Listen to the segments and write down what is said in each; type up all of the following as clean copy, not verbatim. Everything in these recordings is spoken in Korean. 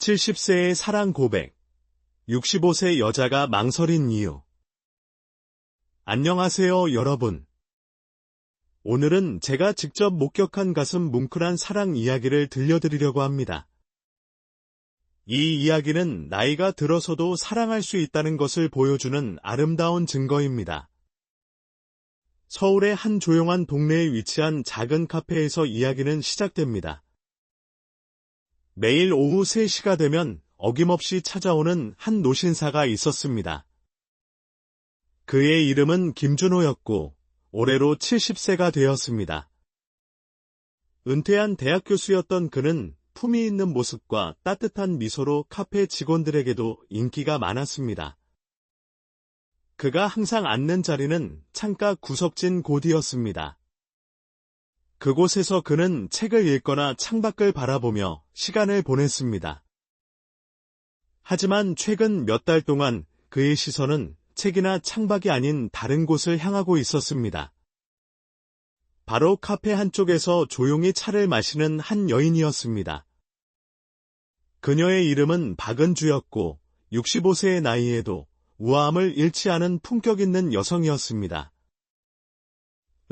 70세의 사랑 고백, 65세 여자가 망설인 이유. 안녕하세요, 여러분. 오늘은 제가 직접 목격한 가슴 뭉클한 사랑 이야기를 들려드리려고 합니다. 이 이야기는 나이가 들어서도 사랑할 수 있다는 것을 보여주는 아름다운 증거입니다. 서울의 한 조용한 동네에 위치한 작은 카페에서 이야기는 시작됩니다. 매일 오후 3시가 되면 어김없이 찾아오는 한 노신사가 있었습니다. 그의 이름은 김준호였고 올해로 70세가 되었습니다. 은퇴한 대학 교수였던 그는 품위 있는 모습과 따뜻한 미소로 카페 직원들에게도 인기가 많았습니다. 그가 항상 앉는 자리는 창가 구석진 곳이었습니다. 그곳에서 그는 책을 읽거나 창밖을 바라보며 시간을 보냈습니다. 하지만 최근 몇 달 동안 그의 시선은 책이나 창밖이 아닌 다른 곳을 향하고 있었습니다. 바로 카페 한쪽에서 조용히 차를 마시는 한 여인이었습니다. 그녀의 이름은 박은주였고 65세의 나이에도 우아함을 잃지 않은 품격 있는 여성이었습니다.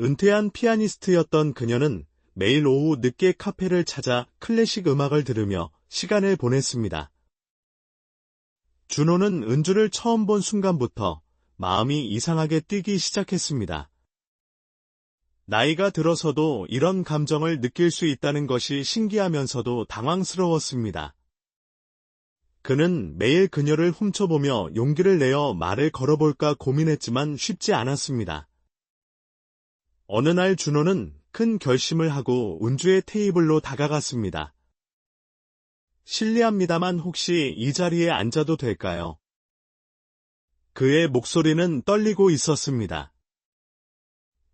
은퇴한 피아니스트였던 그녀는 매일 오후 늦게 카페를 찾아 클래식 음악을 들으며 시간을 보냈습니다. 준호는 은주를 처음 본 순간부터 마음이 이상하게 뛰기 시작했습니다. 나이가 들어서도 이런 감정을 느낄 수 있다는 것이 신기하면서도 당황스러웠습니다. 그는 매일 그녀를 훔쳐보며 용기를 내어 말을 걸어볼까 고민했지만 쉽지 않았습니다. 어느 날 준호는 큰 결심을 하고 은주의 테이블로 다가갔습니다. 실례합니다만 혹시 이 자리에 앉아도 될까요? 그의 목소리는 떨리고 있었습니다.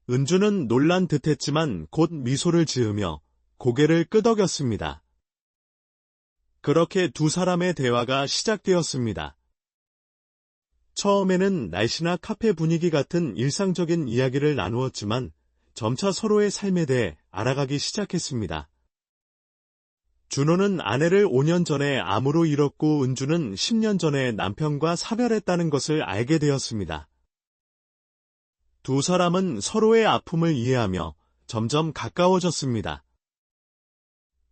은주는 놀란 듯했지만 곧 미소를 지으며 고개를 끄덕였습니다. 그렇게 두 사람의 대화가 시작되었습니다. 처음에는 날씨나 카페 분위기 같은 일상적인 이야기를 나누었지만 점차 서로의 삶에 대해 알아가기 시작했습니다. 준호는 아내를 5년 전에 암으로 잃었고 은주는 10년 전에 남편과 사별했다는 것을 알게 되었습니다. 두 사람은 서로의 아픔을 이해하며 점점 가까워졌습니다.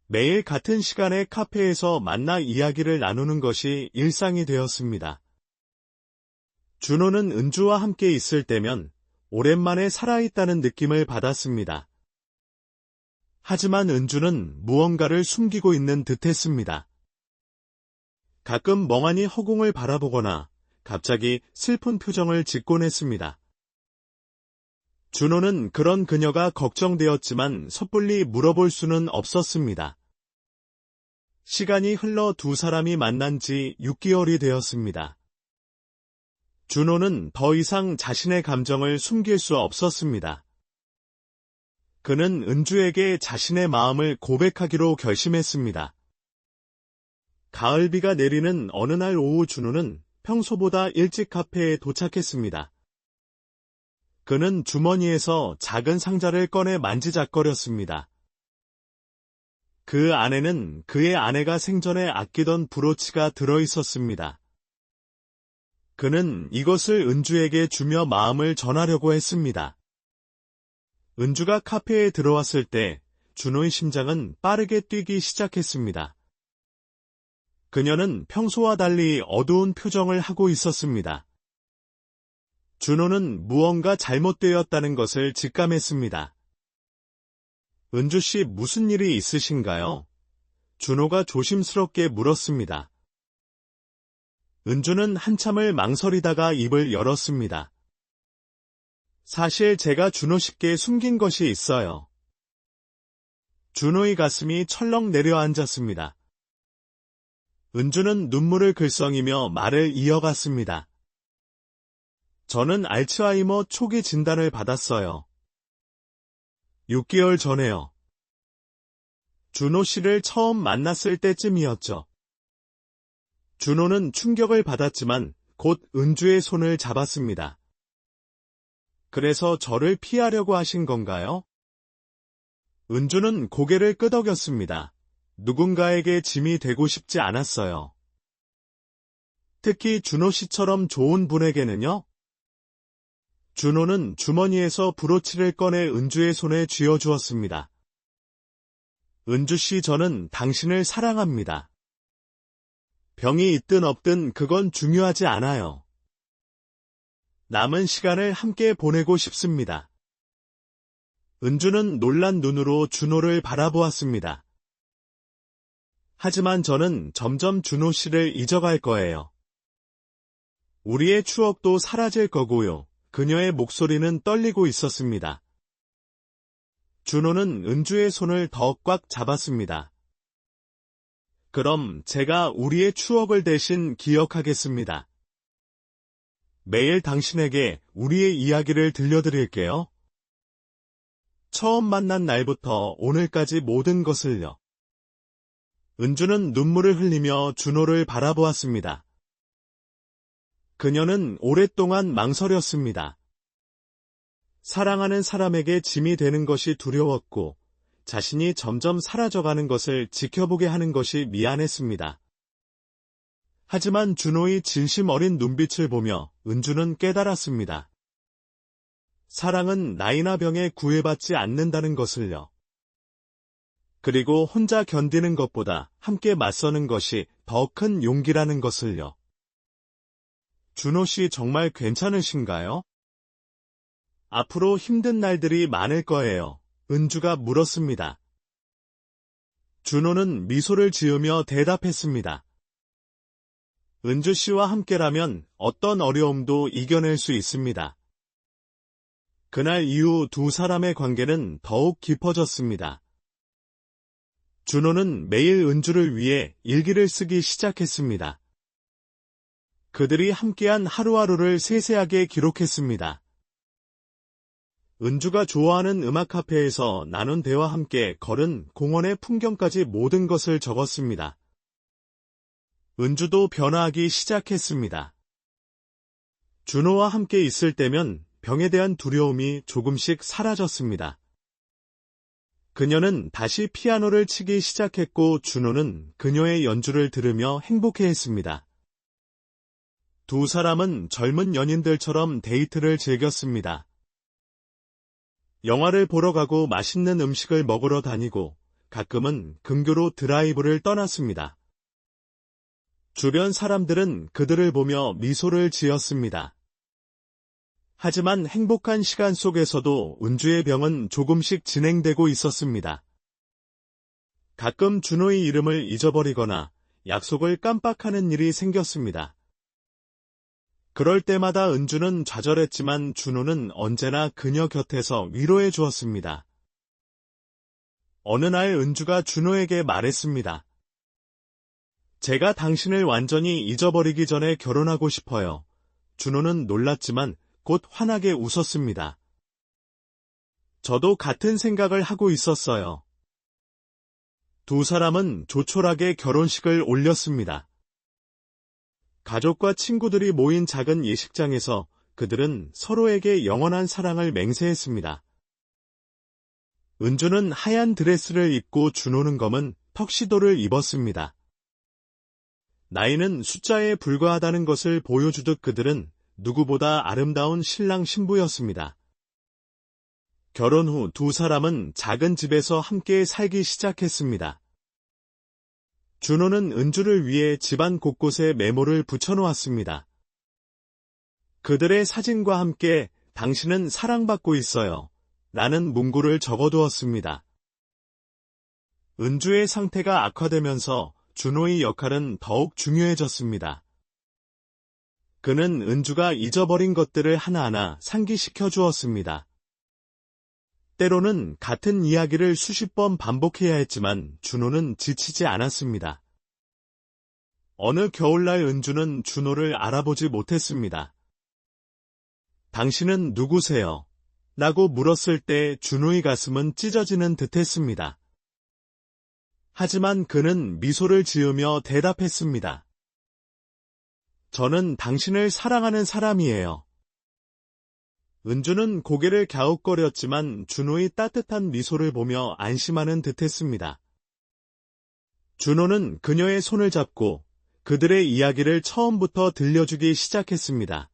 매일 같은 시간에 카페에서 만나 이야기를 나누는 것이 일상이 되었습니다. 준호는 은주와 함께 있을 때면 오랜만에 살아있다는 느낌을 받았습니다. 하지만 은주는 무언가를 숨기고 있는 듯했습니다. 가끔 멍하니 허공을 바라보거나 갑자기 슬픈 표정을 짓곤 했습니다. 준호는 그런 그녀가 걱정되었지만 섣불리 물어볼 수는 없었습니다. 시간이 흘러 두 사람이 만난 지 6개월이 되었습니다. 준호는 더 이상 자신의 감정을 숨길 수 없었습니다. 그는 은주에게 자신의 마음을 고백하기로 결심했습니다. 가을비가 내리는 어느 날 오후 준호는 평소보다 일찍 카페에 도착했습니다. 그는 주머니에서 작은 상자를 꺼내 만지작거렸습니다. 그 안에는 그의 아내가 생전에 아끼던 브로치가 들어있었습니다. 그는 이것을 은주에게 주며 마음을 전하려고 했습니다. 은주가 카페에 들어왔을 때 준호의 심장은 빠르게 뛰기 시작했습니다. 그녀는 평소와 달리 어두운 표정을 하고 있었습니다. 준호는 무언가 잘못되었다는 것을 직감했습니다. 은주 씨 무슨 일이 있으신가요? 준호가 조심스럽게 물었습니다. 은주는 한참을 망설이다가 입을 열었습니다. 사실 제가 준호 씨께 숨긴 것이 있어요. 준호의 가슴이 철렁 내려앉았습니다. 은주는 눈물을 글썽이며 말을 이어갔습니다. 저는 알츠하이머 초기 진단을 받았어요. 6개월 전에요. 준호 씨를 처음 만났을 때쯤이었죠. 준호는 충격을 받았지만 곧 은주의 손을 잡았습니다. 그래서 저를 피하려고 하신 건가요? 은주는 고개를 끄덕였습니다. 누군가에게 짐이 되고 싶지 않았어요. 특히 준호 씨처럼 좋은 분에게는요. 준호는 주머니에서 브로치를 꺼내 은주의 손에 쥐어주었습니다. 은주 씨, 저는 당신을 사랑합니다. 병이 있든 없든 그건 중요하지 않아요. 남은 시간을 함께 보내고 싶습니다. 은주는 놀란 눈으로 준호를 바라보았습니다. 하지만 저는 점점 준호 씨를 잊어갈 거예요. 우리의 추억도 사라질 거고요. 그녀의 목소리는 떨리고 있었습니다. 준호는 은주의 손을 더 꽉 잡았습니다. 그럼 제가 우리의 추억을 대신 기억하겠습니다. 매일 당신에게 우리의 이야기를 들려드릴게요. 처음 만난 날부터 오늘까지 모든 것을요. 은주는 눈물을 흘리며 준호를 바라보았습니다. 그녀는 오랫동안 망설였습니다. 사랑하는 사람에게 짐이 되는 것이 두려웠고, 자신이 점점 사라져가는 것을 지켜보게 하는 것이 미안했습니다. 하지만 준호의 진심 어린 눈빛을 보며 은주는 깨달았습니다. 사랑은 나이나 병에 구애받지 않는다는 것을요. 그리고 혼자 견디는 것보다 함께 맞서는 것이 더 큰 용기라는 것을요. 준호 씨, 정말 괜찮으신가요? 앞으로 힘든 날들이 많을 거예요. 은주가 물었습니다. 준호는 미소를 지으며 대답했습니다. 은주 씨와 함께라면 어떤 어려움도 이겨낼 수 있습니다. 그날 이후 두 사람의 관계는 더욱 깊어졌습니다. 준호는 매일 은주를 위해 일기를 쓰기 시작했습니다. 그들이 함께한 하루하루를 세세하게 기록했습니다. 은주가 좋아하는 음악 카페에서 나눈 대화와 함께 걸은 공원의 풍경까지 모든 것을 적었습니다. 은주도 변화하기 시작했습니다. 준호와 함께 있을 때면 병에 대한 두려움이 조금씩 사라졌습니다. 그녀는 다시 피아노를 치기 시작했고 준호는 그녀의 연주를 들으며 행복해했습니다. 두 사람은 젊은 연인들처럼 데이트를 즐겼습니다. 영화를 보러 가고 맛있는 음식을 먹으러 다니고 가끔은 근교로 드라이브를 떠났습니다. 주변 사람들은 그들을 보며 미소를 지었습니다. 하지만 행복한 시간 속에서도 은주의 병은 조금씩 진행되고 있었습니다. 가끔 준호의 이름을 잊어버리거나 약속을 깜빡하는 일이 생겼습니다. 그럴 때마다 은주는 좌절했지만 준호는 언제나 그녀 곁에서 위로해 주었습니다. 어느 날 은주가 준호에게 말했습니다. 제가 당신을 완전히 잊어버리기 전에 결혼하고 싶어요. 준호는 놀랐지만 곧 환하게 웃었습니다. 저도 같은 생각을 하고 있었어요. 두 사람은 조촐하게 결혼식을 올렸습니다. 가족과 친구들이 모인 작은 예식장에서 그들은 서로에게 영원한 사랑을 맹세했습니다. 은주는 하얀 드레스를 입고 준호는 검은 턱시도를 입었습니다. 나이는 숫자에 불과하다는 것을 보여주듯 그들은 누구보다 아름다운 신랑 신부였습니다. 결혼 후 두 사람은 작은 집에서 함께 살기 시작했습니다. 준호는 은주를 위해 집안 곳곳에 메모를 붙여놓았습니다. 그들의 사진과 함께 당신은 사랑받고 있어요. 라는 문구를 적어두었습니다. 은주의 상태가 악화되면서 준호의 역할은 더욱 중요해졌습니다. 그는 은주가 잊어버린 것들을 하나하나 상기시켜 주었습니다. 때로는 같은 이야기를 수십 번 반복해야 했지만 준호는 지치지 않았습니다. 어느 겨울날 은주는 준호를 알아보지 못했습니다. 당신은 누구세요? 라고 물었을 때 준호의 가슴은 찢어지는 듯했습니다. 하지만 그는 미소를 지으며 대답했습니다. 저는 당신을 사랑하는 사람이에요. 은주는 고개를 갸웃거렸지만 준호의 따뜻한 미소를 보며 안심하는 듯했습니다. 준호는 그녀의 손을 잡고 그들의 이야기를 처음부터 들려주기 시작했습니다.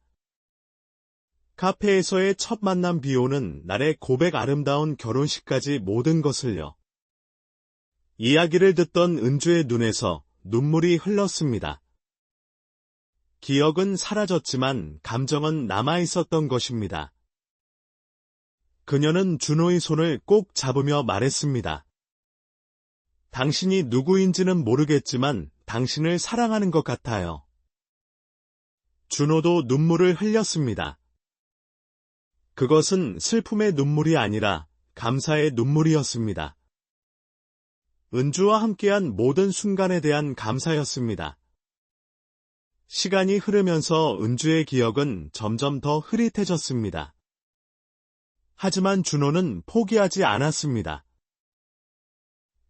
카페에서의 첫 만남 비오는 날의 고백 아름다운 결혼식까지 모든 것을요. 이야기를 듣던 은주의 눈에서 눈물이 흘렀습니다. 기억은 사라졌지만 감정은 남아있었던 것입니다. 그녀는 준호의 손을 꼭 잡으며 말했습니다. 당신이 누구인지는 모르겠지만 당신을 사랑하는 것 같아요. 준호도 눈물을 흘렸습니다. 그것은 슬픔의 눈물이 아니라 감사의 눈물이었습니다. 은주와 함께한 모든 순간에 대한 감사였습니다. 시간이 흐르면서 은주의 기억은 점점 더 흐릿해졌습니다. 하지만 준호는 포기하지 않았습니다.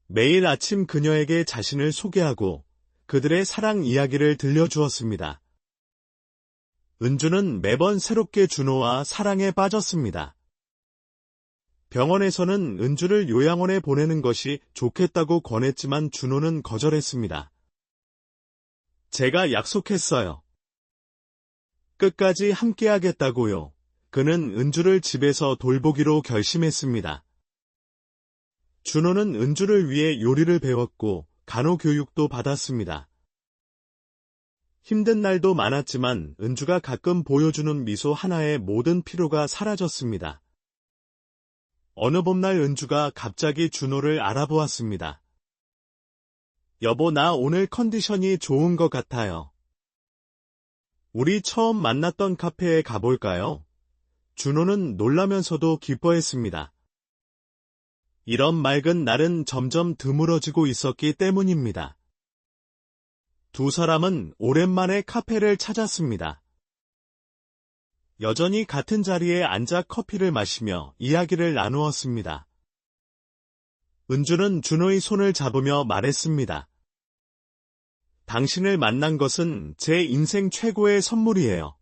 매일 아침 그녀에게 자신을 소개하고 그들의 사랑 이야기를 들려주었습니다. 은주는 매번 새롭게 준호와 사랑에 빠졌습니다. 병원에서는 은주를 요양원에 보내는 것이 좋겠다고 권했지만 준호는 거절했습니다. 제가 약속했어요. 끝까지 함께하겠다고요. 그는 은주를 집에서 돌보기로 결심했습니다. 준호는 은주를 위해 요리를 배웠고 간호교육도 받았습니다. 힘든 날도 많았지만 은주가 가끔 보여주는 미소 하나에 모든 피로가 사라졌습니다. 어느 봄날 은주가 갑자기 준호를 알아보았습니다. 여보, 나 오늘 컨디션이 좋은 것 같아요. 우리 처음 만났던 카페에 가볼까요? 준호는 놀라면서도 기뻐했습니다. 이런 맑은 날은 점점 드물어지고 있었기 때문입니다. 두 사람은 오랜만에 카페를 찾았습니다. 여전히 같은 자리에 앉아 커피를 마시며 이야기를 나누었습니다. 은주는 준호의 손을 잡으며 말했습니다. 당신을 만난 것은 제 인생 최고의 선물이에요.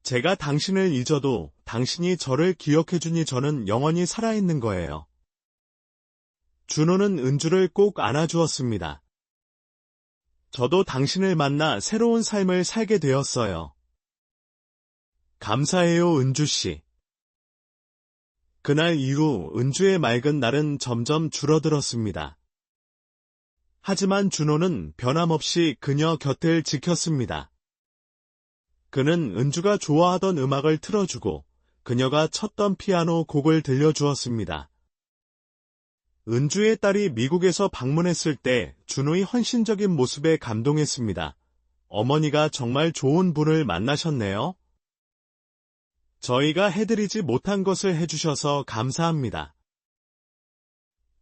제가 당신을 잊어도 당신이 저를 기억해주니 저는 영원히 살아있는 거예요. 준호는 은주를 꼭 안아주었습니다. 저도 당신을 만나 새로운 삶을 살게 되었어요. 감사해요, 은주씨. 그날 이후 은주의 맑은 날은 점점 줄어들었습니다. 하지만 준호는 변함없이 그녀 곁을 지켰습니다. 그는 은주가 좋아하던 음악을 틀어주고 그녀가 쳤던 피아노 곡을 들려주었습니다. 은주의 딸이 미국에서 방문했을 때 준호의 헌신적인 모습에 감동했습니다. 어머니가 정말 좋은 분을 만나셨네요. 저희가 해드리지 못한 것을 해주셔서 감사합니다.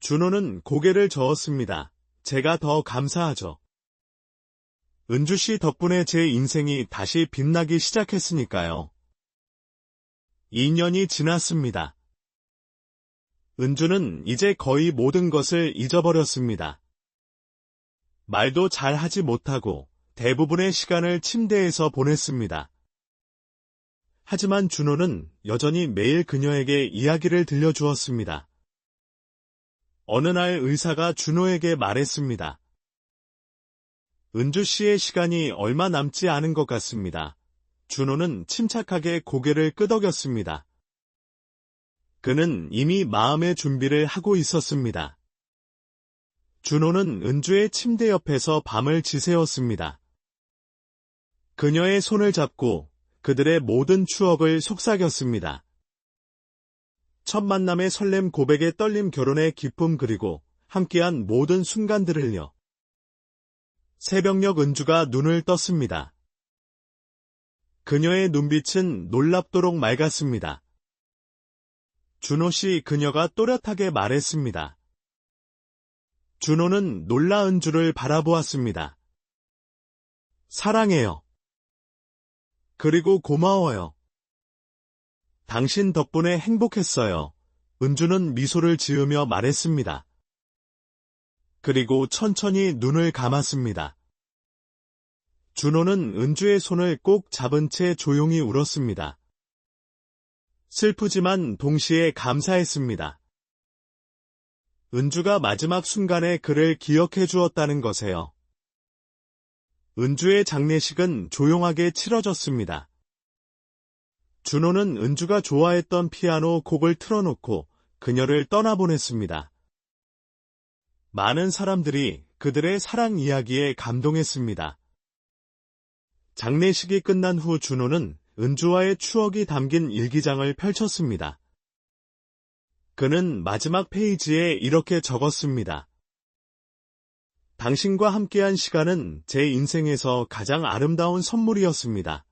준호는 고개를 저었습니다. 제가 더 감사하죠. 은주씨 덕분에 제 인생이 다시 빛나기 시작했으니까요. 2년이 지났습니다. 은주는 이제 거의 모든 것을 잊어버렸습니다. 말도 잘 하지 못하고 대부분의 시간을 침대에서 보냈습니다. 하지만 준호는 여전히 매일 그녀에게 이야기를 들려주었습니다. 어느 날 의사가 준호에게 말했습니다. 은주 씨의 시간이 얼마 남지 않은 것 같습니다. 준호는 침착하게 고개를 끄덕였습니다. 그는 이미 마음의 준비를 하고 있었습니다. 준호는 은주의 침대 옆에서 밤을 지새웠습니다. 그녀의 손을 잡고 그들의 모든 추억을 속삭였습니다. 첫 만남의 설렘, 고백의 떨림, 결혼의 기쁨, 그리고 함께한 모든 순간들을요. 새벽녘 은주가 눈을 떴습니다. 그녀의 눈빛은 놀랍도록 맑았습니다. 준호 씨, 그녀가 또렷하게 말했습니다. 준호는 놀라 은주를 바라보았습니다. 사랑해요. 그리고 고마워요. 당신 덕분에 행복했어요. 은주는 미소를 지으며 말했습니다. 그리고 천천히 눈을 감았습니다. 준호는 은주의 손을 꼭 잡은 채 조용히 울었습니다. 슬프지만 동시에 감사했습니다. 은주가 마지막 순간에 그를 기억해 주었다는 것에요. 은주의 장례식은 조용하게 치러졌습니다. 준호는 은주가 좋아했던 피아노 곡을 틀어놓고 그녀를 떠나보냈습니다. 많은 사람들이 그들의 사랑 이야기에 감동했습니다. 장례식이 끝난 후 준호는 은주와의 추억이 담긴 일기장을 펼쳤습니다. 그는 마지막 페이지에 이렇게 적었습니다. 당신과 함께한 시간은 제 인생에서 가장 아름다운 선물이었습니다.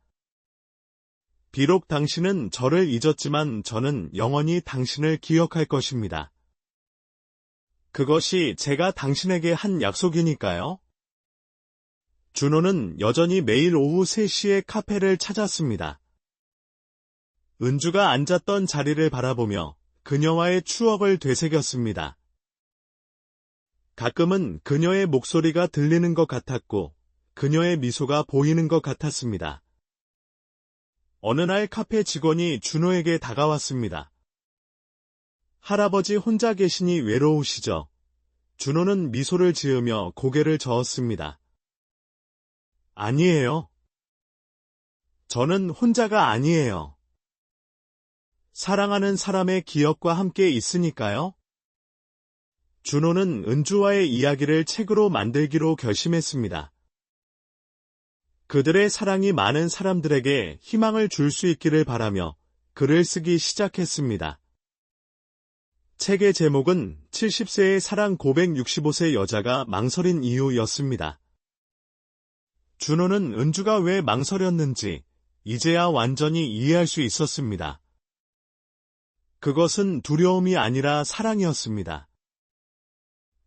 비록 당신은 저를 잊었지만 저는 영원히 당신을 기억할 것입니다. 그것이 제가 당신에게 한 약속이니까요. 준호는 여전히 매일 오후 3시에 카페를 찾았습니다. 은주가 앉았던 자리를 바라보며 그녀와의 추억을 되새겼습니다. 가끔은 그녀의 목소리가 들리는 것 같았고 그녀의 미소가 보이는 것 같았습니다. 어느 날 카페 직원이 준호에게 다가왔습니다. 할아버지 혼자 계시니 외로우시죠? 준호는 미소를 지으며 고개를 저었습니다. 아니에요. 저는 혼자가 아니에요. 사랑하는 사람의 기억과 함께 있으니까요. 준호는 은주와의 이야기를 책으로 만들기로 결심했습니다. 그들의 사랑이 많은 사람들에게 희망을 줄 수 있기를 바라며 글을 쓰기 시작했습니다. 책의 제목은 70세의 사랑 고백 65세 여자가 망설인 이유였습니다. 준호는 은주가 왜 망설였는지 이제야 완전히 이해할 수 있었습니다. 그것은 두려움이 아니라 사랑이었습니다.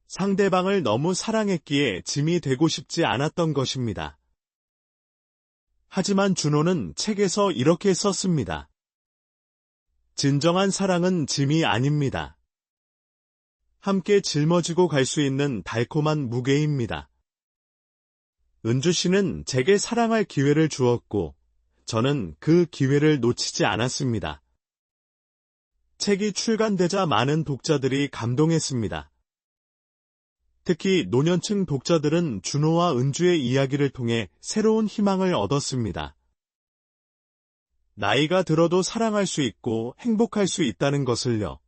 상대방을 너무 사랑했기에 짐이 되고 싶지 않았던 것입니다. 하지만 준호는 책에서 이렇게 썼습니다. 진정한 사랑은 짐이 아닙니다. 함께 짊어지고 갈 수 있는 달콤한 무게입니다. 은주 씨는 제게 사랑할 기회를 주었고 저는 그 기회를 놓치지 않았습니다. 책이 출간되자 많은 독자들이 감동했습니다. 특히 노년층 독자들은 준호와 은주의 이야기를 통해 새로운 희망을 얻었습니다. 나이가 들어도 사랑할 수 있고 행복할 수 있다는 것을요.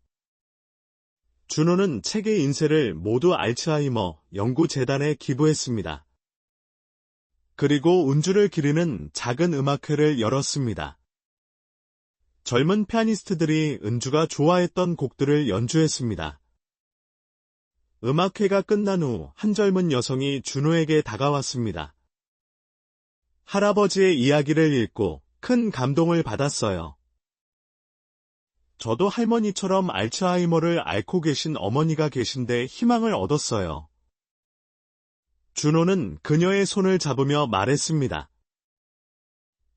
준호는 책의 인쇄를 모두 알츠하이머 연구재단에 기부했습니다. 그리고 은주를 기리는 작은 음악회를 열었습니다. 젊은 피아니스트들이 은주가 좋아했던 곡들을 연주했습니다. 음악회가 끝난 후 한 젊은 여성이 준호에게 다가왔습니다. 할아버지의 이야기를 읽고 큰 감동을 받았어요. 저도 할머니처럼 알츠하이머를 앓고 계신 어머니가 계신데 희망을 얻었어요. 준호는 그녀의 손을 잡으며 말했습니다.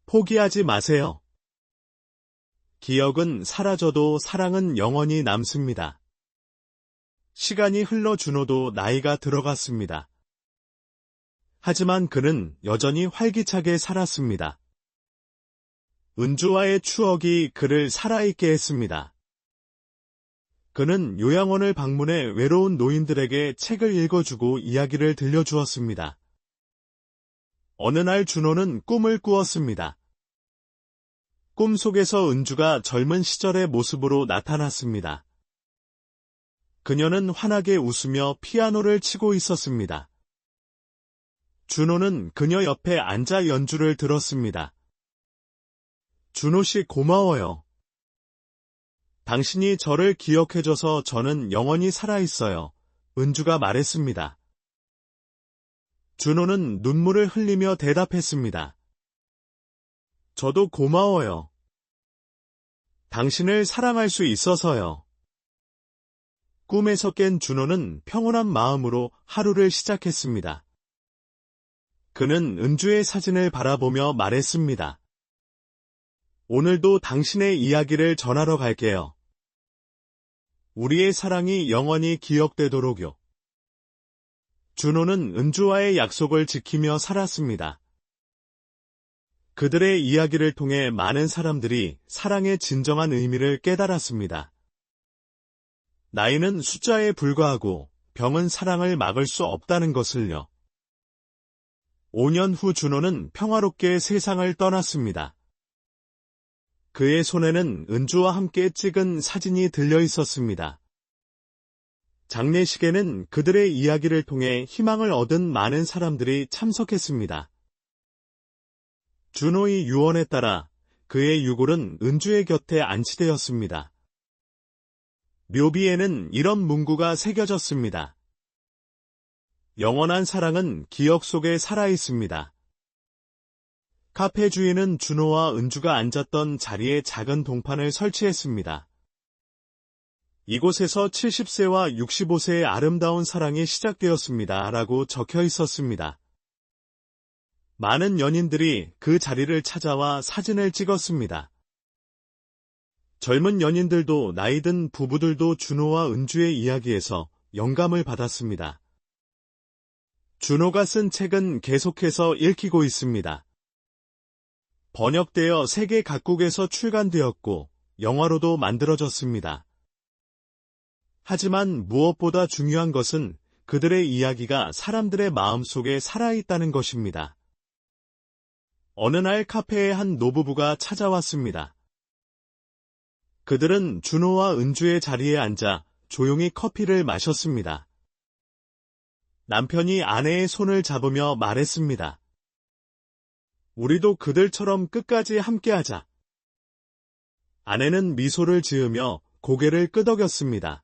포기하지 마세요. 기억은 사라져도 사랑은 영원히 남습니다. 시간이 흘러 준호도 나이가 들어갔습니다. 하지만 그는 여전히 활기차게 살았습니다. 은주와의 추억이 그를 살아있게 했습니다. 그는 요양원을 방문해 외로운 노인들에게 책을 읽어주고 이야기를 들려주었습니다. 어느 날 준호는 꿈을 꾸었습니다. 꿈속에서 은주가 젊은 시절의 모습으로 나타났습니다. 그녀는 환하게 웃으며 피아노를 치고 있었습니다. 준호는 그녀 옆에 앉아 연주를 들었습니다. 준호 씨 고마워요. 당신이 저를 기억해줘서 저는 영원히 살아있어요. 은주가 말했습니다. 준호는 눈물을 흘리며 대답했습니다. 저도 고마워요. 당신을 사랑할 수 있어서요. 꿈에서 깬 준호는 평온한 마음으로 하루를 시작했습니다. 그는 은주의 사진을 바라보며 말했습니다. 오늘도 당신의 이야기를 전하러 갈게요. 우리의 사랑이 영원히 기억되도록요. 준호는 은주와의 약속을 지키며 살았습니다. 그들의 이야기를 통해 많은 사람들이 사랑의 진정한 의미를 깨달았습니다. 나이는 숫자에 불과하고 병은 사랑을 막을 수 없다는 것을요. 5년 후 준호는 평화롭게 세상을 떠났습니다. 그의 손에는 은주와 함께 찍은 사진이 들려 있었습니다. 장례식에는 그들의 이야기를 통해 희망을 얻은 많은 사람들이 참석했습니다. 준호의 유언에 따라 그의 유골은 은주의 곁에 안치되었습니다. 묘비에는 이런 문구가 새겨졌습니다. 영원한 사랑은 기억 속에 살아있습니다. 카페 주인은 준호와 은주가 앉았던 자리에 작은 동판을 설치했습니다. 이곳에서 70세와 65세의 아름다운 사랑이 시작되었습니다. 라고 적혀 있었습니다. 많은 연인들이 그 자리를 찾아와 사진을 찍었습니다. 젊은 연인들도 나이든 부부들도 준호와 은주의 이야기에서 영감을 받았습니다. 준호가 쓴 책은 계속해서 읽히고 있습니다. 번역되어 세계 각국에서 출간되었고 영화로도 만들어졌습니다. 하지만 무엇보다 중요한 것은 그들의 이야기가 사람들의 마음속에 살아있다는 것입니다. 어느 날 카페에 한 노부부가 찾아왔습니다. 그들은 준호와 은주의 자리에 앉아 조용히 커피를 마셨습니다. 남편이 아내의 손을 잡으며 말했습니다. 우리도 그들처럼 끝까지 함께하자. 아내는 미소를 지으며 고개를 끄덕였습니다.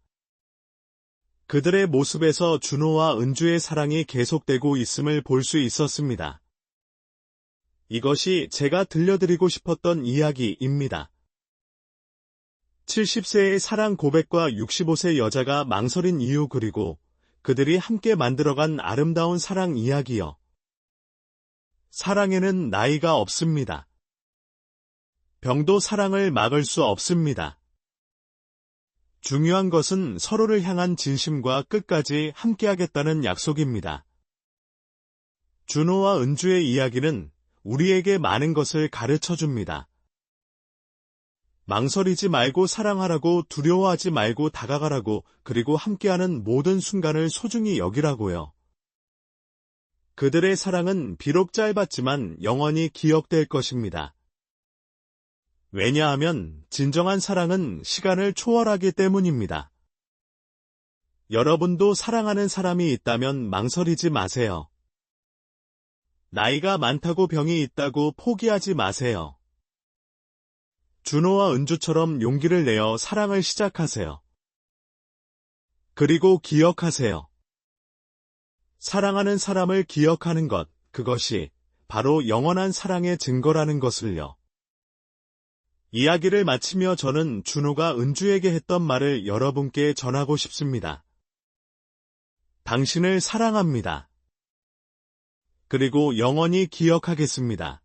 그들의 모습에서 준호와 은주의 사랑이 계속되고 있음을 볼 수 있었습니다. 이것이 제가 들려드리고 싶었던 이야기입니다. 70세의 사랑 고백과 65세 여자가 망설인 이유 그리고 그들이 함께 만들어간 아름다운 사랑 이야기요. 사랑에는 나이가 없습니다. 병도 사랑을 막을 수 없습니다. 중요한 것은 서로를 향한 진심과 끝까지 함께하겠다는 약속입니다. 준호와 은주의 이야기는 우리에게 많은 것을 가르쳐 줍니다. 망설이지 말고 사랑하라고, 두려워하지 말고 다가가라고, 그리고 함께하는 모든 순간을 소중히 여기라고요. 그들의 사랑은 비록 짧았지만 영원히 기억될 것입니다. 왜냐하면 진정한 사랑은 시간을 초월하기 때문입니다. 여러분도 사랑하는 사람이 있다면 망설이지 마세요. 나이가 많다고 병이 있다고 포기하지 마세요. 준호와 은주처럼 용기를 내어 사랑을 시작하세요. 그리고 기억하세요. 사랑하는 사람을 기억하는 것, 그것이 바로 영원한 사랑의 증거라는 것을요. 이야기를 마치며 저는 준호가 은주에게 했던 말을 여러분께 전하고 싶습니다. 당신을 사랑합니다. 그리고 영원히 기억하겠습니다.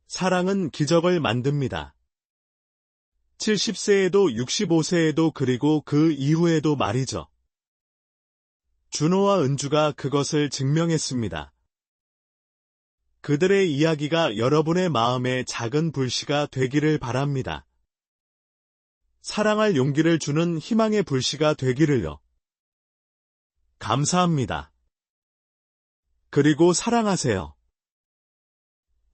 사랑은 기적을 만듭니다. 70세에도 65세에도 그리고 그 이후에도 말이죠. 준호와 은주가 그것을 증명했습니다. 그들의 이야기가 여러분의 마음에 작은 불씨가 되기를 바랍니다. 사랑할 용기를 주는 희망의 불씨가 되기를요. 감사합니다. 그리고 사랑하세요.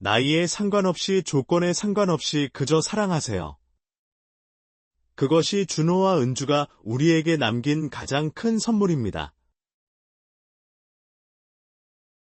나이에 상관없이 조건에 상관없이 그저 사랑하세요. 그것이 준호와 은주가 우리에게 남긴 가장 큰 선물입니다.